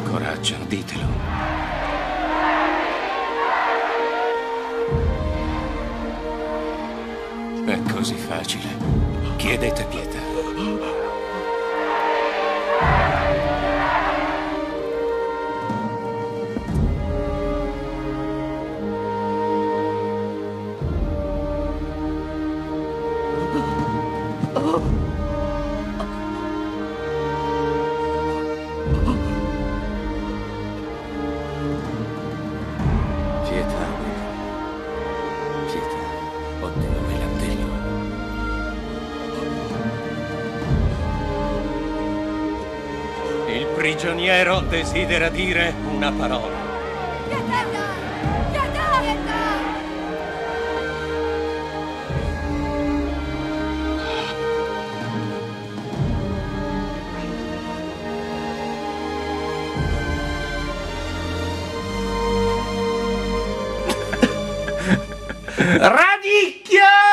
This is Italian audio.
Coraggio, ditelo. È così facile. Chiedete pietà. Pietà, pietà. Oddio, Milandello. Il prigioniero desidera dire una parola. Radicchio!